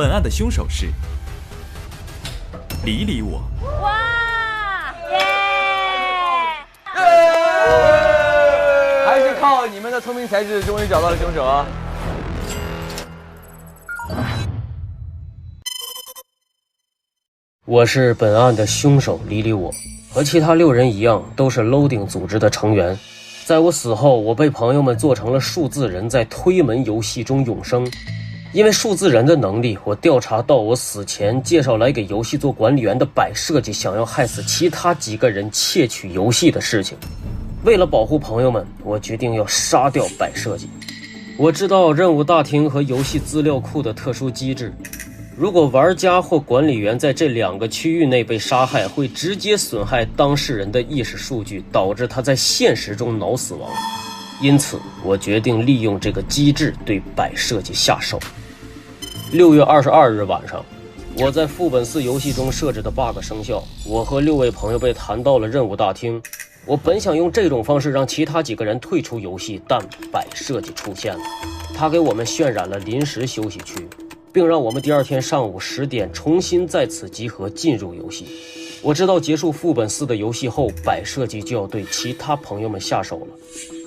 本案的凶手是理理我。哇耶！还是靠你们的聪明才智，终于找到了凶手啊！我是本案的凶手理理我，和其他6人一样，都是 Loading 组织的成员。在我死后，我被朋友们做成了数字人，在推门游戏中永生。因为数字人的能力，我调查到我死前介绍来给游戏做管理员的摆设计想要害死其他几个人窃取游戏的事情。为了保护朋友们，我决定要杀掉摆设计。我知道任务大厅和游戏资料库的特殊机制，如果玩家或管理员在这2个区域内被杀害，会直接损害当事人的意识数据，导致他在现实中脑死亡。因此，我决定利用这个机制对摆设计下手。6月22日晚上，我在副本4游戏中设置的 bug 生效，我和6位朋友被弹到了任务大厅。我本想用这种方式让其他几个人退出游戏，但摆设计出现了，他给我们渲染了临时休息区，并让我们第2天上午10点重新在此集合进入游戏。我知道结束副本4的游戏后，摆设计就要对其他朋友们下手了，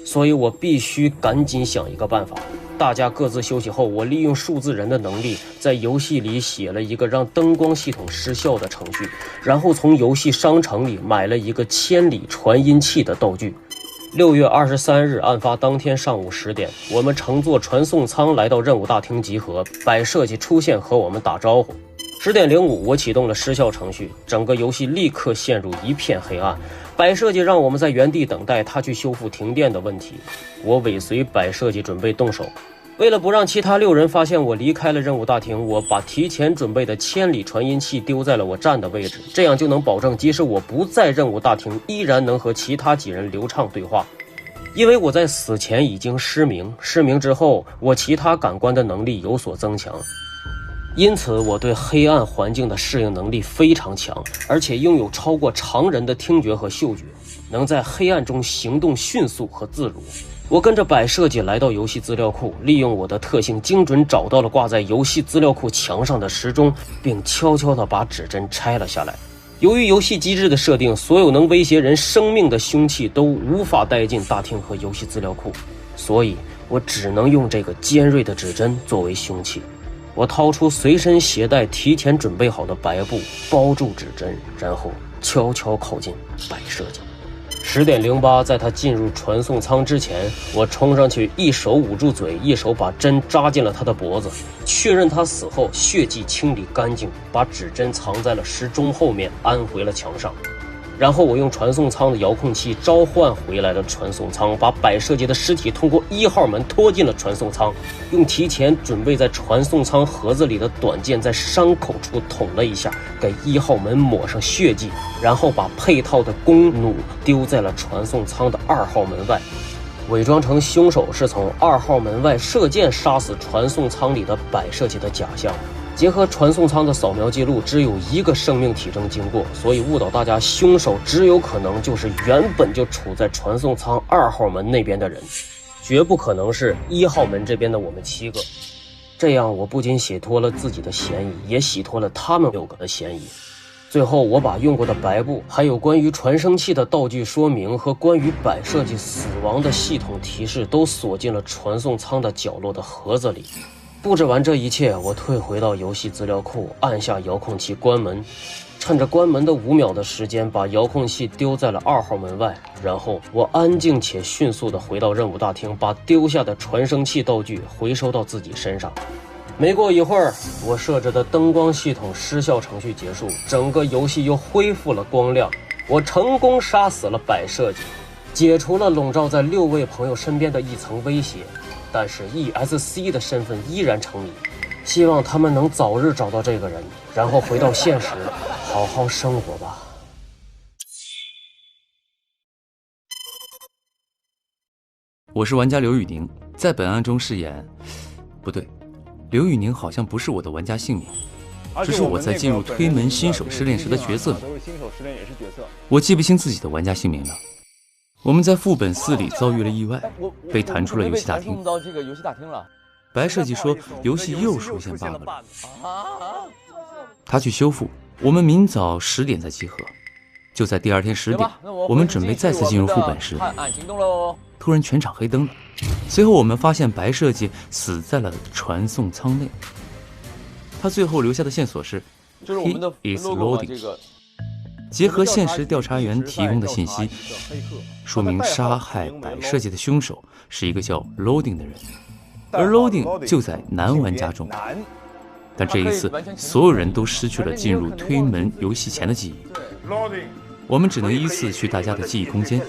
所以我必须赶紧想一个办法。大家各自休息后，我利用数字人的能力，在游戏里写了一个让灯光系统失效的程序，然后从游戏商城里买了一个千里传音器的道具。6月23日案发当天上午10点，我们乘坐传送舱来到任务大厅集合，摆设计出现和我们打招呼。10点05，我启动了失效程序，整个游戏立刻陷入一片黑暗。摆设计让我们在原地等待他去修复停电的问题。我尾随摆设计准备动手。为了不让其他6人发现我离开了任务大厅，我把提前准备的千里传音器丢在了我站的位置，这样就能保证即使我不在任务大厅，依然能和其他几人流畅对话。因为我在死前已经失明，失明之后我其他感官的能力有所增强，因此我对黑暗环境的适应能力非常强，而且拥有超过常人的听觉和嗅觉，能在黑暗中行动迅速和自如。我跟着摆设计来到游戏资料库，利用我的特性精准找到了挂在游戏资料库墙上的时钟，并悄悄地把指针拆了下来。由于游戏机制的设定，所有能威胁人生命的凶器都无法带进大厅和游戏资料库，所以我只能用这个尖锐的指针作为凶器。我掏出随身携带提前准备好的白布，包住指针，然后悄悄靠近摆设计。10点08，在他进入传送舱之前，我冲上去，一手捂住嘴，一手把针扎进了他的脖子，确认他死后血迹清理干净，把指针藏在了时钟后面，安回了墙上。然后我用传送舱的遥控器召唤回来了传送舱，把摆设计的尸体通过1号门拖进了传送舱，用提前准备在传送舱盒子里的短剑在伤口处捅了一下，给1号门抹上血迹，然后把配套的弓弩丢在了传送舱的2号门外。伪装成凶手是从2号门外射箭杀死传送舱里的摆设计的假象。结合传送舱的扫描记录，只有1个生命体征经过，所以误导大家，凶手只有可能就是原本就处在传送舱2号门那边的人，绝不可能是1号门这边的我们7个。这样我不仅洗脱了自己的嫌疑，也洗脱了他们6个的嫌疑。最后我把用过的白布，还有关于传声器的道具说明和关于摆设计死亡的系统提示都锁进了传送舱的角落的盒子里。布置完这一切，我退回到游戏资料库，按下遥控器关门，趁着关门的5秒的时间，把遥控器丢在了2号门外，然后我安静且迅速地回到任务大厅，把丢下的传声器道具回收到自己身上。没过一会儿，我设置的灯光系统失效程序结束，整个游戏又恢复了光亮。我成功杀死了摆设计，解除了笼罩在6位朋友身边的一层威胁。但是 ESC 的身份依然成谜，希望他们能早日找到这个人，然后回到现实，好好生活吧。我是玩家刘宇宁，在本案中饰演，不对，刘宇宁好像不是我的玩家姓名，这是我在进入推门新手试炼时的角色名。我记不清自己的玩家姓名了。我们在副本4里遭遇了意外，被弹出了游戏大厅。到这个游戏大厅了。白设计说游戏又出现 bug 了，他去修复。我们明早10点再集合。就在第二天10点，我们准备再次进入副本时，突然全场黑灯了。随后我们发现白设计死在了传送舱内。他最后留下的线索是 He is loading。结合现实调查员提供的信息，说明杀害白设计的凶手是一个叫 Loading 的人，而 Loading 就在男玩家中。但这一次，所有人都失去了进入推门游戏前的记忆。我们只能依次去大家的记忆空间，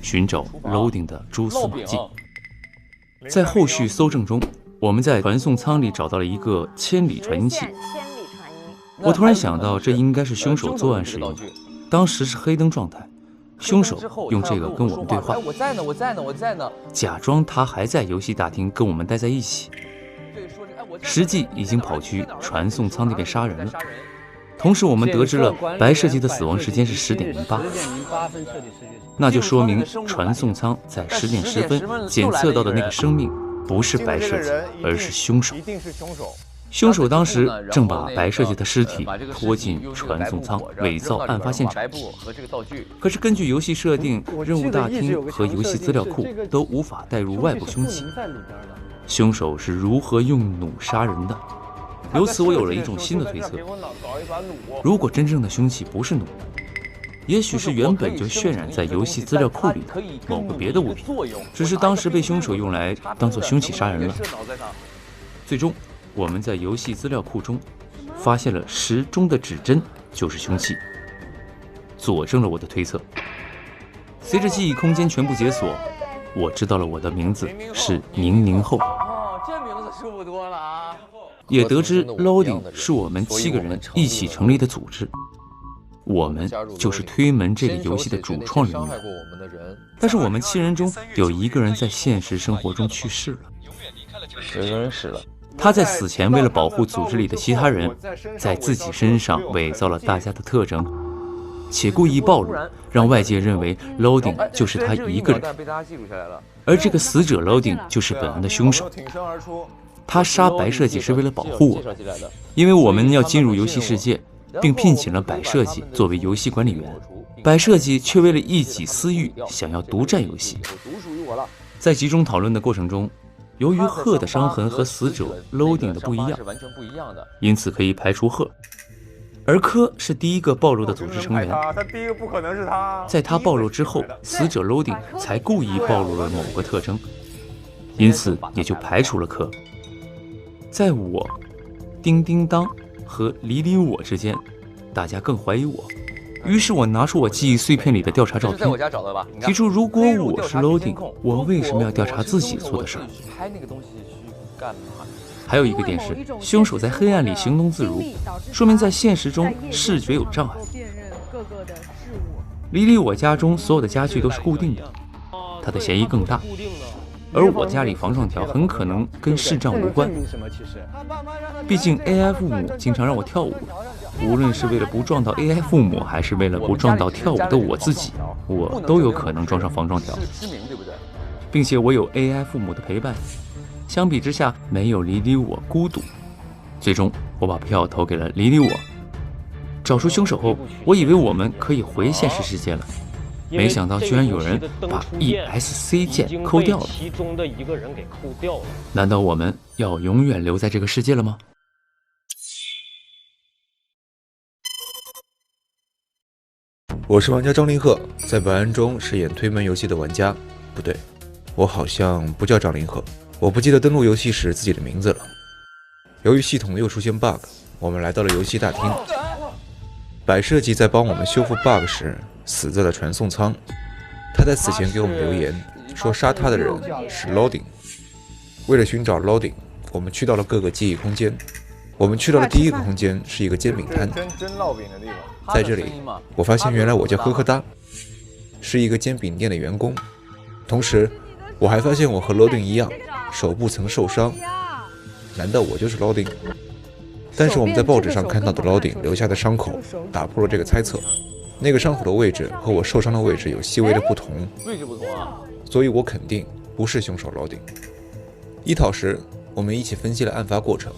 寻找 Loading 的蛛丝马迹。在后续搜证中，我们在传送舱里找到了一个千里传音器。我突然想到，这应该是凶手作案时用的。当时是黑灯状态，凶手用这个跟我们对话，我在呢，我在呢，我在呢，假装他还在游戏大厅跟我们待在一起，实际已经跑去传送舱那边杀人了。同时，我们得知了白设计的死亡时间是10点08，那就说明传送舱在10点10分检测到的那个生命不是白设计，而是凶手。凶手当时正把白设计的尸体拖进传送舱，伪造案发现场。可是根据游戏设定，任务大厅和游戏资料库都无法带入外部凶器，凶手是如何用弩杀人的？由此我有了一种新的推测：如果真正的凶器不是弩，也许是原本就渲染在游戏资料库里的某个别的物品，只是当时被凶手用来当作凶器杀人了。最终，我们在游戏资料库中发现了时钟的指针就是凶器，佐证了我的推测。随着记忆空间全部解锁，我知道了我的名字是00后。这名字舒服多了啊！也得知 Loading 是我们7个人一起成立的组织，我们就是推门这个游戏的主创人员。但是我们7人中有1个人在现实生活中去世了，有一个人死了。他在死前为了保护组织里的其他人，在自己身上伪造了大家的特征，且故意暴露，让外界认为 Loading 就是他一个人。而这个死者 Loading 就是本案的凶手。他杀白设计是为了保护我们，因为我们要进入游戏世界，并聘请了白设计作为游戏管理员。白设计却为了一己私欲，想要独占游戏。在集中讨论的过程中，由于鹤的伤痕和死者 Loading 的不一样，因此可以排除鹤。而柯是第一个暴露的组织成员，他第一个不可能是他。在他暴露之后，死者 Loading 才故意暴露了某个特征，因此也就排除了柯。在我、叮叮当和离离我之间，大家更怀疑我。于是我拿出我记忆碎片里的调查照片，提出如果我是 Loading， 我为什么要调查自己做的事儿？还有一个点是，凶手在黑暗里行动自如，说明在现实中视觉有障碍。离离我家中所有的家具都是固定的，他的嫌疑更大。而我家里防撞条很可能跟视障无关，毕竟 AI 父母经常让我跳舞，无论是为了不撞到 AI 父母，还是为了不撞到跳舞的我自己，我都有可能撞上防撞条，并且我有 AI 父母的陪伴，相比之下没有离离我孤独。最终我把票投给了离离我。找出凶手后，我以为我们可以回现实世界了，没想到居然有人把 ESC 键扣掉了。其中的一个人给扣掉了。难道我们要永远留在这个世界了吗？我是玩家张凌赫，在本案中饰演推门游戏的玩家。不对，我好像不叫张凌赫，我不记得登录游戏时自己的名字了。由于系统又出现 bug， 我们来到了游戏大厅。白设计在帮我们修复 bug 时死在了传送舱，他在死前给我们留言说杀他的人是 Loading。 为了寻找 Loading， 我们去到了各个记忆空间。我们去到的第一个空间是一个煎饼摊，真烙饼的地方。在这里我发现原来我叫呵呵哒，是一个煎饼店的员工。同时我还发现我和 Loading 一样，手部曾受伤。难道我就是 Loading？ 但是我们在报纸上看到的 Loading 留下的伤口打破了这个猜测。那个伤口的位置和我受伤的位置有细微的不同，位置不同啊，所以我肯定不是凶手 Loading。一讨时，我们一起分析了案发过程。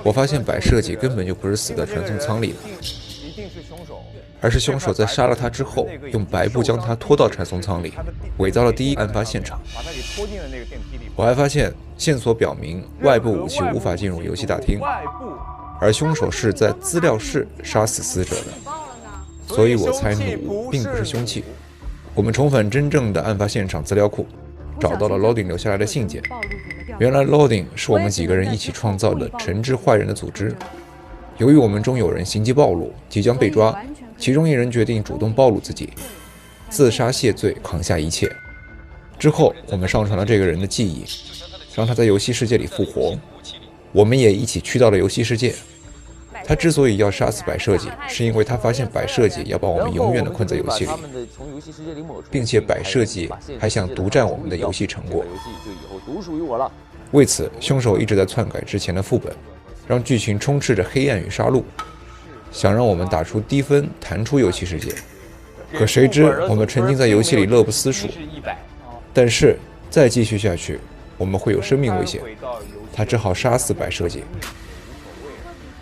我发现柏设计根本就不是死在传送舱里的，而是凶手在杀了他之后，用白布将他拖到传送舱里，伪造了第一案发现场。我还发现线索表明，外部武器无法进入游戏大厅，而凶手是在资料室杀死死者的，所以我猜弩并不是凶器。我们重返真正的案发现场资料库，找到了 Loading 留下来的信件。原来 Loading 是我们几个人一起创造的惩治坏人的组织。由于我们中有人行迹暴露，即将被抓，其中一人决定主动暴露自己，自杀谢罪，扛下一切。之后，我们上传了这个人的记忆，让他在游戏世界里复活。我们也一起去到了游戏世界。他之所以要杀死柏设计，是因为他发现柏设计要把我们永远的困在游戏里，并且柏设计还想独占我们的游戏成果。为此，凶手一直在篡改之前的副本，让剧情充斥着黑暗与杀戮，想让我们打出低分弹出游戏世界。可谁知我们沉浸在游戏里乐不思蜀，但是再继续下去，我们会有生命危险。他只好杀死柏设计。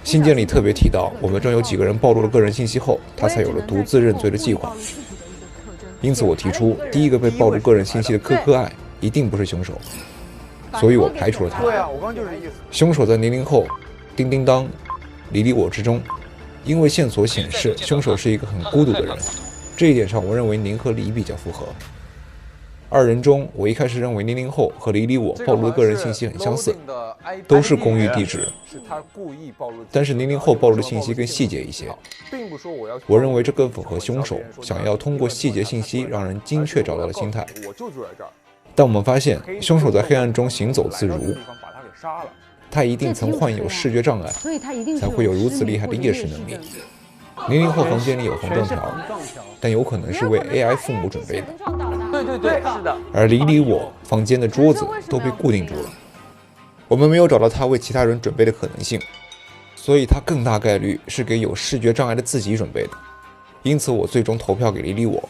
信件里特别提到，我们中有几个人暴露了个人信息后，他才有了独自认罪的计划。因此我提出，第一个被暴露个人信息的科科爱一定不是凶手，所以我排除了他。凶手在00后、叮叮当、李李我之中，因为线索显示凶手是一个很孤独的人，这一点上我认为您和李比较符合。二人中，我一开始认为00后和李李我暴露的个人信息很相似，都是公寓地址，但是00后暴露的信息更细节一些。我认为这更符合凶手想要通过细节信息让人精确找到的心态。但我们发现，凶手在黑暗中行走自如，他一定曾患有视觉障碍，才会有如此厉害的夜视能力。00后房间里有红灯条，但有可能是为 AI 父母准备的。对，是的。而李李我房间的桌子都被固定住了，我们没有找到他为其他人准备的可能性，所以他更大概率是给有视觉障碍的自己准备的。因此我最终投票给李李我。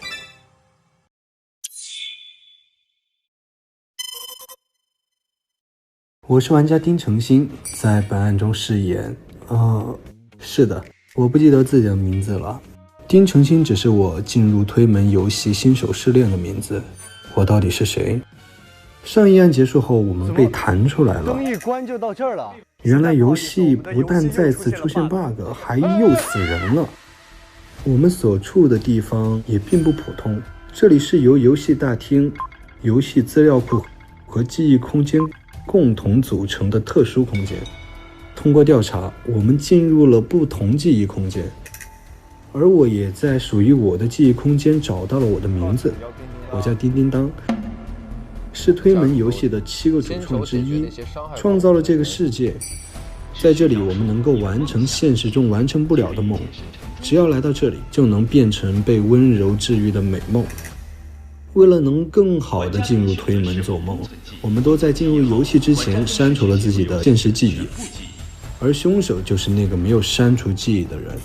我是玩家丁程鑫，在本案中饰演……是的，我不记得自己的名字了。丁程鑫只是我进入推门游戏新手试炼的名字。我到底是谁？上一案结束后，我们被弹出来了。刚一关就到这儿了。原来游戏不但再次出现 bug， 还又死人了。我们所处的地方也并不普通，这里是由游戏大厅、游戏资料库和记忆空间共同组成的特殊空间。通过调查，我们进入了不同记忆空间，而我也在属于我的记忆空间找到了我的名字，我叫叮叮当，是推门游戏的7个主创之一，创造了这个世界。在这里，我们能够完成现实中完成不了的梦，只要来到这里，就能变成被温柔治愈的美梦。为了能更好地进入推门做梦，我们都在进入游戏之前删除了自己的现实记忆，而凶手就是那个没有删除记忆的人。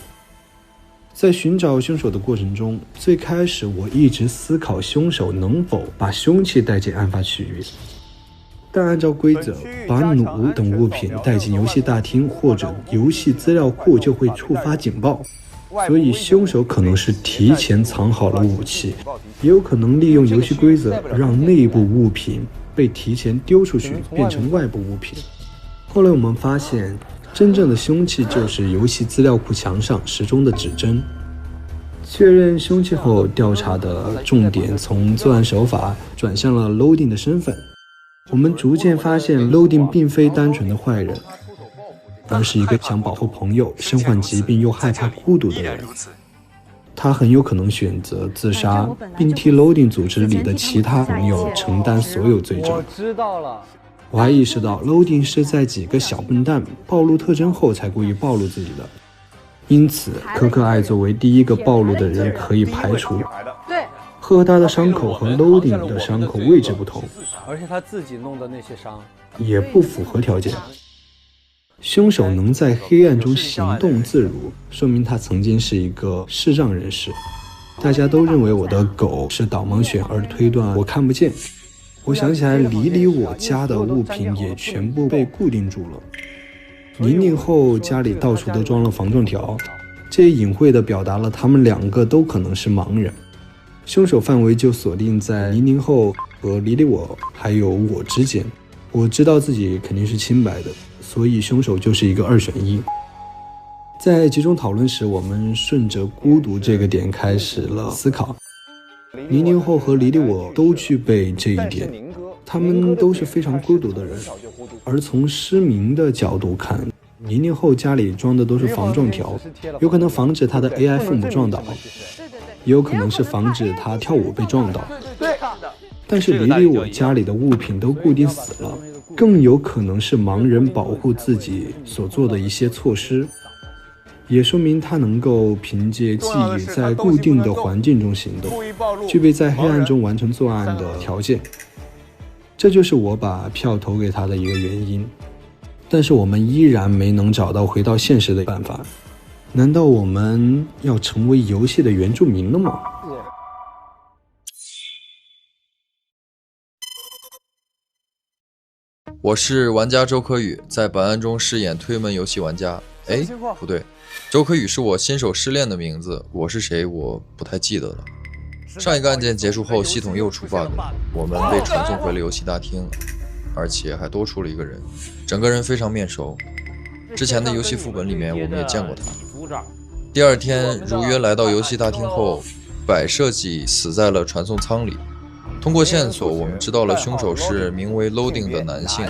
在寻找凶手的过程中，最开始我一直思考凶手能否把凶器带进案发区域，但按照规则，把弩等物品带进游戏大厅或者游戏资料库就会触发警报，所以凶手可能是提前藏好了武器，也有可能利用游戏规则让内部物品被提前丢出去变成外部物品。后来我们发现，真正的凶器就是游戏资料库墙上时钟的指针。确认凶器后，调查的重点从作案手法转向了 Loading 的身份。我们逐渐发现 Loading 并非单纯的坏人，而是一个想保护朋友、身患疾病又害怕孤独的人。他很有可能选择自杀，并替 Loading 组织里的其他朋友承担所有罪证。我知道了。我还意识到 Loading 是在几个小笨蛋暴露特征后才故意暴露自己的，因此可可爱作为第一个暴露的人可以排除。对，赫达的伤口和 Loading 的伤口位置不同，而且他自己弄的那些伤也不符合条件。凶手能在黑暗中行动自如，说明他曾经是一个视障人士。大家都认为我的狗是导盲犬，而推断我看不见。我想起来，离我家的物品也全部被固定住了。宁宁后家里到处都装了防撞条，这也隐晦地表达了他们2个都可能是盲人。凶手范围就锁定在宁宁后和离我还有我之间。我知道自己肯定是清白的，所以凶手就是一个2选1。在集中讨论时，我们顺着孤独这个点开始了思考。宁宁后和离我都具备这一点，他们都是非常孤独的人。而从失明的角度看，宁宁后家里装的都是防撞条，有可能防止他的 AI 父母撞倒，也有可能是防止他跳舞被撞倒。但是离我家里的物品都固定死了，更有可能是盲人保护自己所做的一些措施，也说明他能够凭借记忆在固定的环境中行动，具备在黑暗中完成作案的条件。这就是我把票投给他的一个原因。但是我们依然没能找到回到现实的办法。难道我们要成为游戏的原住民了吗？我是玩家周可宇，在本案中饰演推门游戏玩家。哎，不对，周可宇是我新手失恋的名字，我是谁我不太记得了。上一个案件结束后，系统又出 bug， 我们被传送回了游戏大厅，而且还多出了一个人，整个人非常面熟。之前的游戏副本里面我们也见过他。第2天如约来到游戏大厅后，摆设计死在了传送舱里。通过线索，我们知道了凶手是名为 Loading 的男性，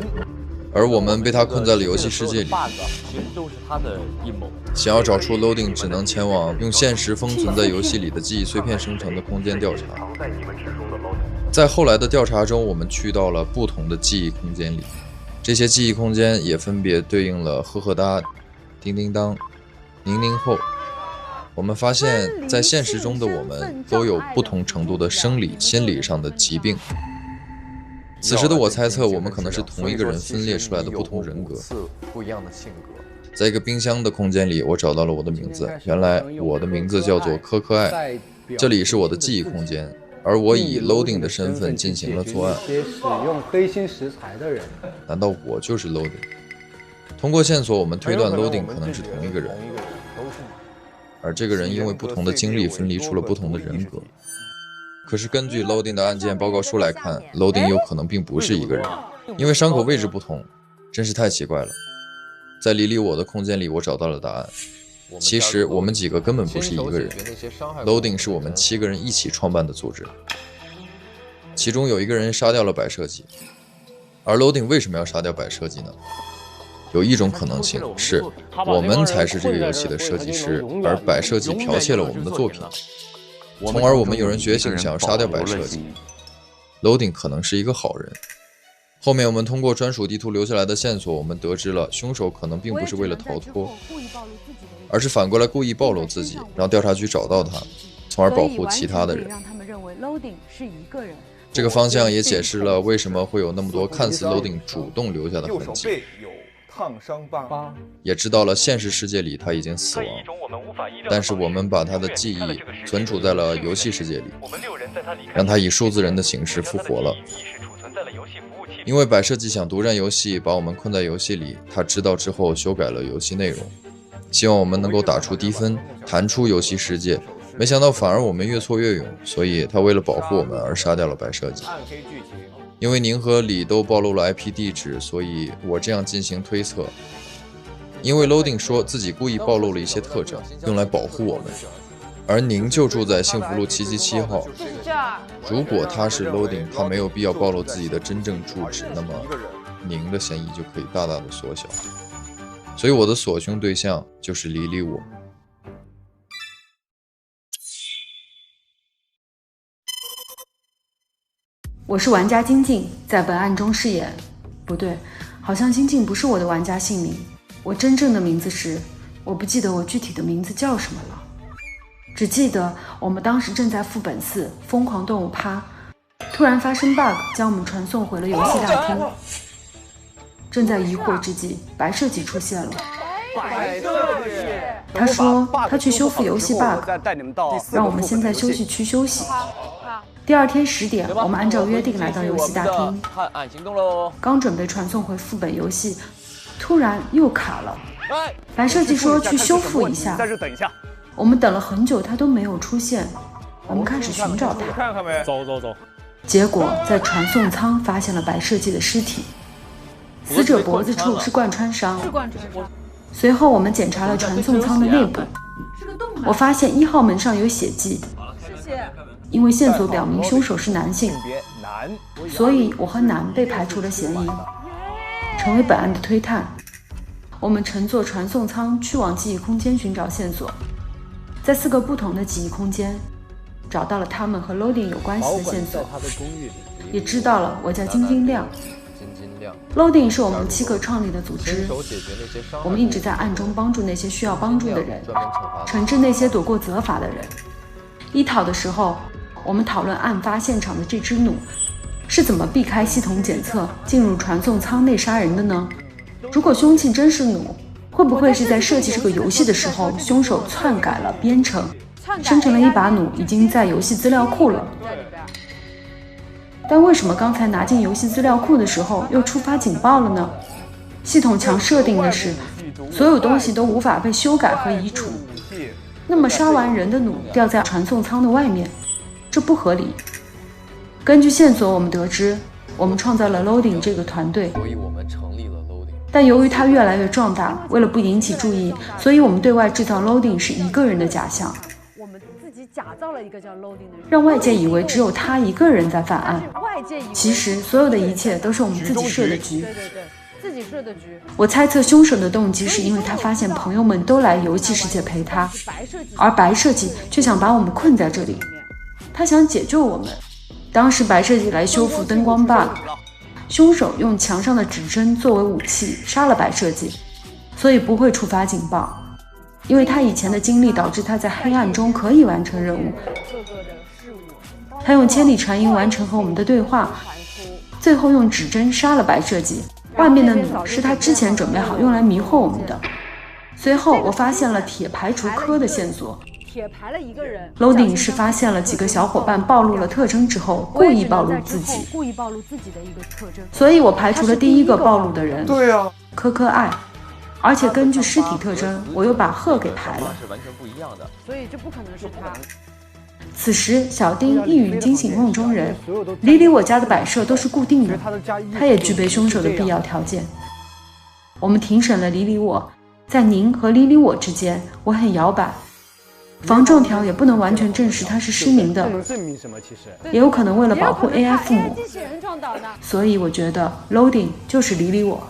而我们被他困在了游戏世界里。其实都是他的阴谋。想要找出 Loading， 只能前往用现实封存在游戏里的记忆碎片生成的空间调查。在后来的调查中，我们去到了不同的记忆空间里，这些记忆空间也分别对应了呵呵哒、叮叮当、宁宁后。我们发现，在现实中的我们都有不同程度的生理、心理上的疾病。此时的我猜测，我们可能是同一个人分裂出来的不同人格。不一样的性格。在一个冰箱的空间里，我找到了我的名字。原来我的名字叫做柯柯爱，这里是我的记忆空间，而我以 Loading 的身份进行了作案。使用黑心食材的人，难道我就是 Loading？ 通过线索，我们推断 Loading 可能是同一个人。而这个人因为不同的经历分离出了不同的人格。可是根据 Loading 的案件报告书来看， Loading 有可能并不是一个人，因为伤口位置不同，真是太奇怪了。在离我的空间里，我找到了答案。其实我们几个根本不是一个人， Loading 是我们7个人一起创办的组织，其中有一个人杀掉了摆设计。而 Loading 为什么要杀掉摆设计呢？有一种可能性是，我们才是这个游戏的设计师，而摆设计剽窃了我们的作品，从而我们有人觉醒，想要杀掉摆设计。Loading 可能是一个好人。后面我们通过专属地图留下来的线索，我们得知了凶手可能并不是为了逃脱，而是反过来故意暴露自己，让调查局找到他，从而保护其他的人。这个方向也解释了为什么会有那么多看似 Loading 主动留下的痕迹。烫伤疤，也知道了现实世界里他已经死亡，但是我们把他的记忆存储在了游戏世界里，让他以数字人的形式复活了。因为摆设计想独占游戏，把我们困在游戏里，他知道之后修改了游戏内容，希望我们能够打出低分，弹出游戏世界。没想到反而我们越挫越勇，所以他为了保护我们而杀掉了摆设计。因为宁和李都暴露了 IP 地址，所以我这样进行推测。因为 Loading 说自己故意暴露了一些特征，用来保护我们，而宁就住在幸福路777号。如果他是 Loading， 他没有必要暴露自己的真正住址，那么宁的嫌疑就可以大大的缩小。所以我的锁凶对象就是离我。我是玩家金靖，在本案中饰演……不对，好像金靖不是我的玩家姓名。我真正的名字是……我不记得我具体的名字叫什么了，只记得我们当时正在副本4疯狂动物趴，突然发生 bug， 将我们传送回了游戏大厅。正在疑惑之际，白设计出现了。他说他去修复游戏 bug， 让我们先在休息区休息。第二天10点，我们按照约定来到游戏大厅，探案行动喽！刚准备传送回副本游戏，突然又卡了。白设计说去修复一下，在这等一下。我们等了很久，他都没有出现。我们开始寻找他，看看没？走。结果在传送舱发现了白设计的尸体，死者脖子处是贯穿伤。随后我们检查了传送舱的内部，我发现1号门上有血迹。因为线索表明凶手是男性，所以我和男被排除了嫌疑，成为本案的推探。我们乘坐传送舱去往记忆空间寻找线索，在4个不同的记忆空间找到了他们和 Loading 有关系的线索，也知道了我叫金金亮。Loading 是我们7个创立的组织，我们一直在暗中帮助那些需要帮助的人，惩治那些躲过责罚的人。一讨的时候，我们讨论案发现场的这只弩是怎么避开系统检测进入传送舱内杀人的呢？如果凶器真是弩，会不会是在设计这个游戏的时候，凶手篡改了编程，生成了一把弩已经在游戏资料库了？但为什么刚才拿进游戏资料库的时候又触发警报了呢？系统强设定的是所有东西都无法被修改和移除，那么杀完人的弩掉在传送舱的外面，这不合理。根据线索，我们得知我们创造了 Loading 这个团队，所以我们成立了 Loading。但由于它越来越壮大，为了不引起注意，所以我们对外制造 Loading 是一个人的假象。我们自己假造了一个叫 Loading 的人，让外界以为只有他一个人在犯案。其实所有的一切都是我们自己设的局。对，自己设的局。我猜测凶手的动机是因为他发现朋友们都来游戏世界陪他，而白设计却想把我们困在这里。他想解救我们。当时白设计来修复灯光 bug， 凶手用墙上的指针作为武器杀了白设计，所以不会触发警报。因为他以前的经历导致他在黑暗中可以完成任务。他用千里传音完成和我们的对话，最后用指针杀了白设计。外面的弩是他之前准备好用来迷惑我们的。随后我发现了铁排除科的线索。铁排了一个人。Loading 是发现了几个小伙伴暴露了特征之后，故意暴露自己的一个特征。所以我排除了第一个暴露的人。对啊，柯柯爱。而且根据尸体特征，我又把贺给排了，是完全不一样的，所以这不可能是他。此时，小丁一语惊醒梦中人，离我家的摆设都是固定的，他也具备凶手的必要条件。我们庭审了离我，在您和离我之间，我很摇摆。防撞条也不能完全证实他是失明的，也有可能为了保护 AI 父母，所以我觉得 Loading 就是离我。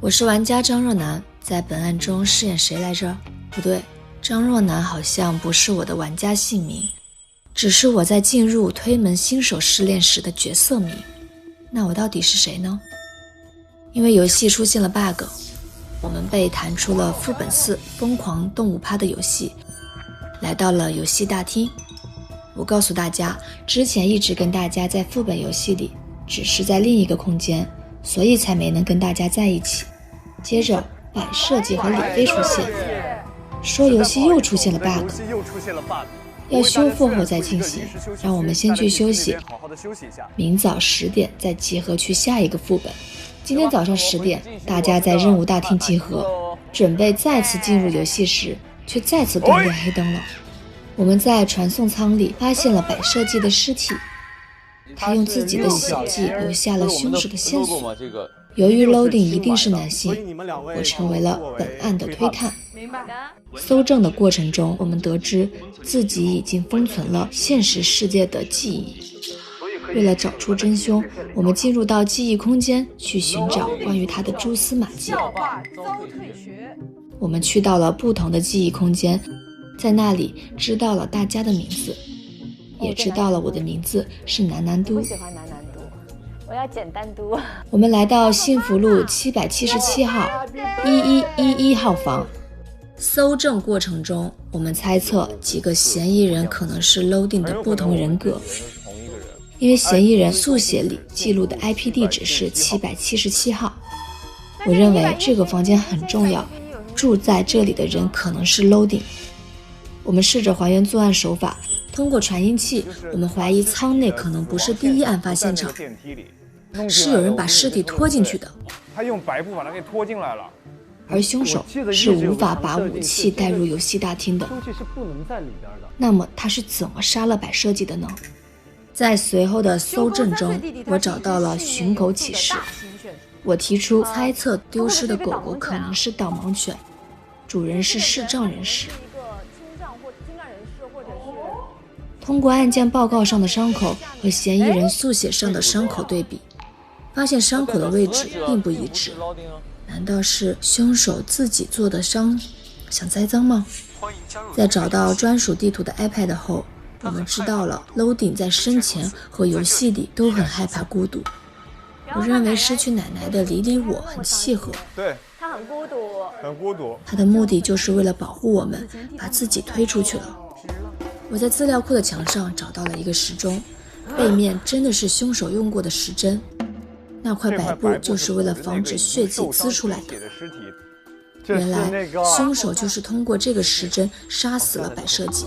我是玩家张若楠，在本案中饰演谁来着？不对，张若楠好像不是我的玩家姓名，只是我在进入推门新手试炼时的角色名。那我到底是谁呢？因为游戏出现了 bug， 我们被弹出了副本4疯狂动物趴的游戏，来到了游戏大厅。我告诉大家，之前一直跟大家在副本游戏里，只是在另一个空间，所以才没能跟大家在一起。接着白设计和李飞出现，说游戏又出现了 bug， 要修复后再进行，让我们先去休息，明早10点再集合去下一个副本。今天早上10点，大家在任务大厅集合，准备再次进入游戏时，却再次关掉黑灯了。我们在传送舱里发现了白设计的尸体，他用自己的血迹留下了凶手的线索。由于 Loading 一定是男性，我成为了本案的推探。搜证的过程中，我们得知自己已经封存了现实世界的记忆。为了找出真凶，我们进入到记忆空间去寻找关于他的蛛丝马迹。我们去到了不同的记忆空间，在那里知道了大家的名字，也知道了我的名字是南南都。我喜欢南南都，我要简单都。我们来到幸福路777号1111号房。搜证过程中，我们猜测几个嫌疑人可能是 Loading 的不同人格，因为嫌疑人速写里记录的 IP 地址是777号。我认为这个房间很重要，住在这里的人可能是 loading。我们试着还原作案手法，通过传音器，我们怀疑舱内可能不是第一案发现场，是有人把尸体拖进去的。他用白布把他给拖进来了。而凶手是无法把武器带入游戏大厅的，那么他是怎么杀了摆设计的呢？在随后的搜证中，我找到了寻狗启事。我提出猜测丢失的狗狗可能是导盲犬，主人是视障人士。通过案件报告上的伤口和嫌疑人速写上的伤口对比，发现伤口的位置并不一致。难道是凶手自己做的伤，想栽赃吗？在找到专属地图的 iPad 后，我们知道了 Loading 在生前和游戏里都很害怕孤独。我认为失去奶奶的李李我很契合。对，他很孤独，很孤独。他的目的就是为了保护我们，把自己推出去了。我在资料库的墙上找到了一个时钟，背面真的是凶手用过的时针。那块白布就是为了防止血迹滋出来的。原来凶手就是通过这个时针杀死了摆设计。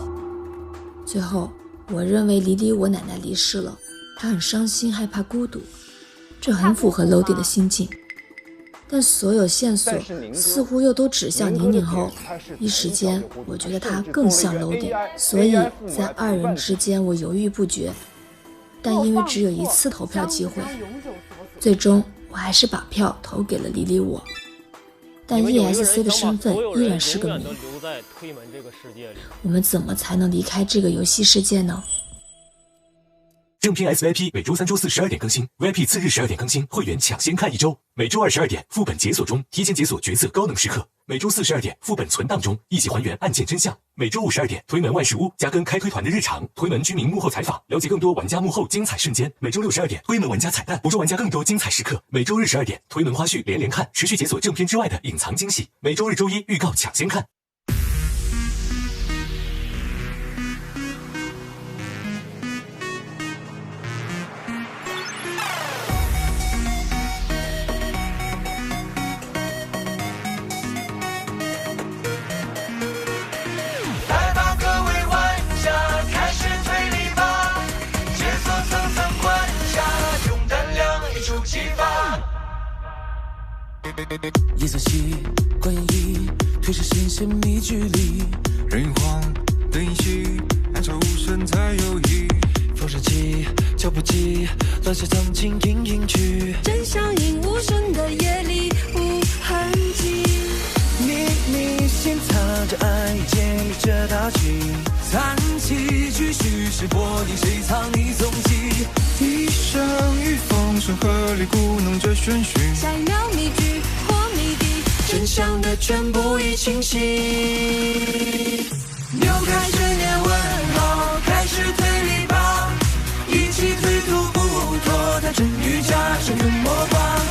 最后，我认为李李我奶奶离世了，她很伤心，害怕孤独，这很符合 Loading 的心境。但所有线索似乎又都指向宁宁后，一时间我觉得她更像 Loading， 所以在二人之间我犹豫不决。但因为只有一次投票机会，最终我还是把票投给了李李我。但 ESC 的身份依然是个谜，我们怎么才能离开这个游戏世界呢？正片 SVIP 每周3、周4 12点更新 ，VIP 次日12点更新，会员抢先看1周。每周2 12点副本解锁中，提前解锁角色高能时刻。每周4 12点副本存档中，一起还原案件真相。每周5 12点推门万事屋，加更开推团的日常，推门居民幕后采访，了解更多玩家幕后精彩瞬间。每周6 12点推门玩家彩蛋，捕捉玩家更多精彩时刻。每周日12点推门花絮连连看，持续解锁正片之外的隐藏惊喜。每周日周一预告抢先看。夜色系，关演绎，推视视线密距离，人云晃的影戏，暗潮无声才有意。风声起，脚步急，落下场景隐隐去，真相隐无声的夜里无痕迹。秘密心藏着爱，建立着大局，残气继续是波音，谁藏匿踪迹？一生与风声合力鼓弄着玄虚，下一秒谜句或谜底，真相的全部已清晰。扭开悬念问号，开始推理吧，一起推脱不脱，它真与假，生根魔法。